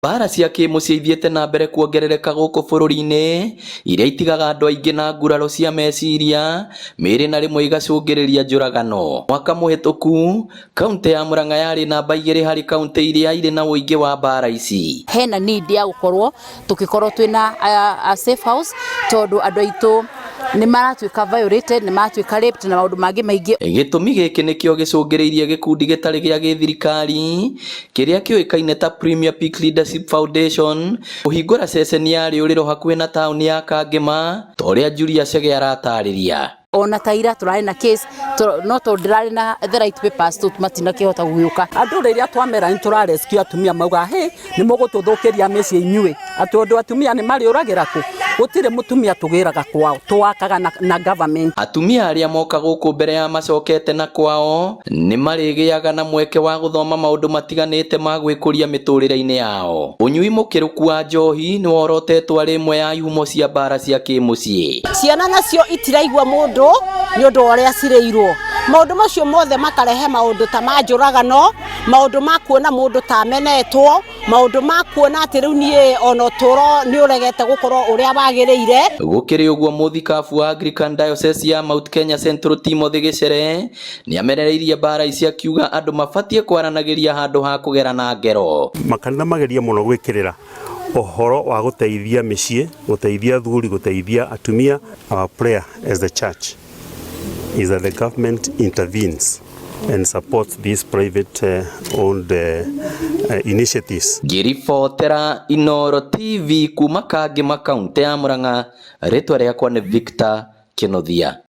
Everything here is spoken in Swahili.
Mbara cia kĩmũciĩ ithiĩte na mbere kuongerereka gũkũ bũrũri-inĩ, iria itigaga andũ aingĩ na nguraro cia meciria, mĩĩrĩ na rĩmwe igacũngĩrĩria njũragano. Mwaka mũhĩtũku, kaunti ya Murang'a yarĩ namba 2 harĩ kaunti iria irĩ na ũingĩ wa mbara ici. Hena need ya gũkorwo tũkikorwo twĩna a safe house tondũ andũ aitũ nĩ maratuĩka violated, nĩ maratuĩka raped na maũndũ mangĩ maingĩ. Gĩtũmi gĩkĩ nĩkĩo gĩcũngĩrĩirie gĩkundi gĩtarĩ gĩa gĩthirikari kĩrĩa kĩoĩkaine ta Premier Peak Leadership Foundation kũhingũra ceceni ya rĩũrĩro hakuhĩ na taũni ya Kangema, ta ũrĩa Julius Chege aratarĩria. Ona taira tũrarĩ na case no tondũ ndirarĩ na the right papers matinakĩhota gũgĩũka. Andũ rĩrĩa twamera nĩ tũrarescue atumia mauga nĩ mũgũtũthũkĩria mĩciĩ inyuĩ, atĩ atumia nĩ marĩũragĩra kũ? Gũtirĩ mũtumia tũgĩraga kwao, tũwakaga na government. Atumia arĩa moka gũkũ mbere ya macokete na kwao nĩ marĩgĩaga na mweke wa gũthoma maũndũ matiganĩte ma gwĩkũria mĩtũrĩre-inĩ yao. Ũnyui mũkĩrũku wa njohi nĩ worotetwo arĩ ĩmwe ya ihumo cia mbara cia kĩmũciĩ. Ciana nacio itiraigua mũndũ nĩ ũndũ ũrĩa cirĩirwo. Maũndũ macio mothe makarehe maũndũ ta ma njũragano, maũndũ ma kuona mũndũ ta amenetwo, maũndũ ma kuona atĩ rĩu niĩ ona ũtũũro nĩ ũregete gũkorwo ũrĩa wagĩrĩire. Gũkĩrĩ ũguo mũthikabu wa Anglican Diocese ya Mount Kenya Central Timothy Gĩcere nĩ amenereirie mbara ici akiuga andũ mabatiĩ kwaranagĩria handũ ha kũgerana ngero. Makanitha mageria mũno gwĩkĩrĩra ũhoro wa gũteithia mĩciĩ, gũteithia athuri, gũteithia atumia. Our prayer as the church is that the government intervenes and supports these private owned initiatives. Ngĩribotera Inooro TV kuma Kangema kaunti ya Murang'a, rĩtwa rĩakwa nĩ Victor Kĩnothia.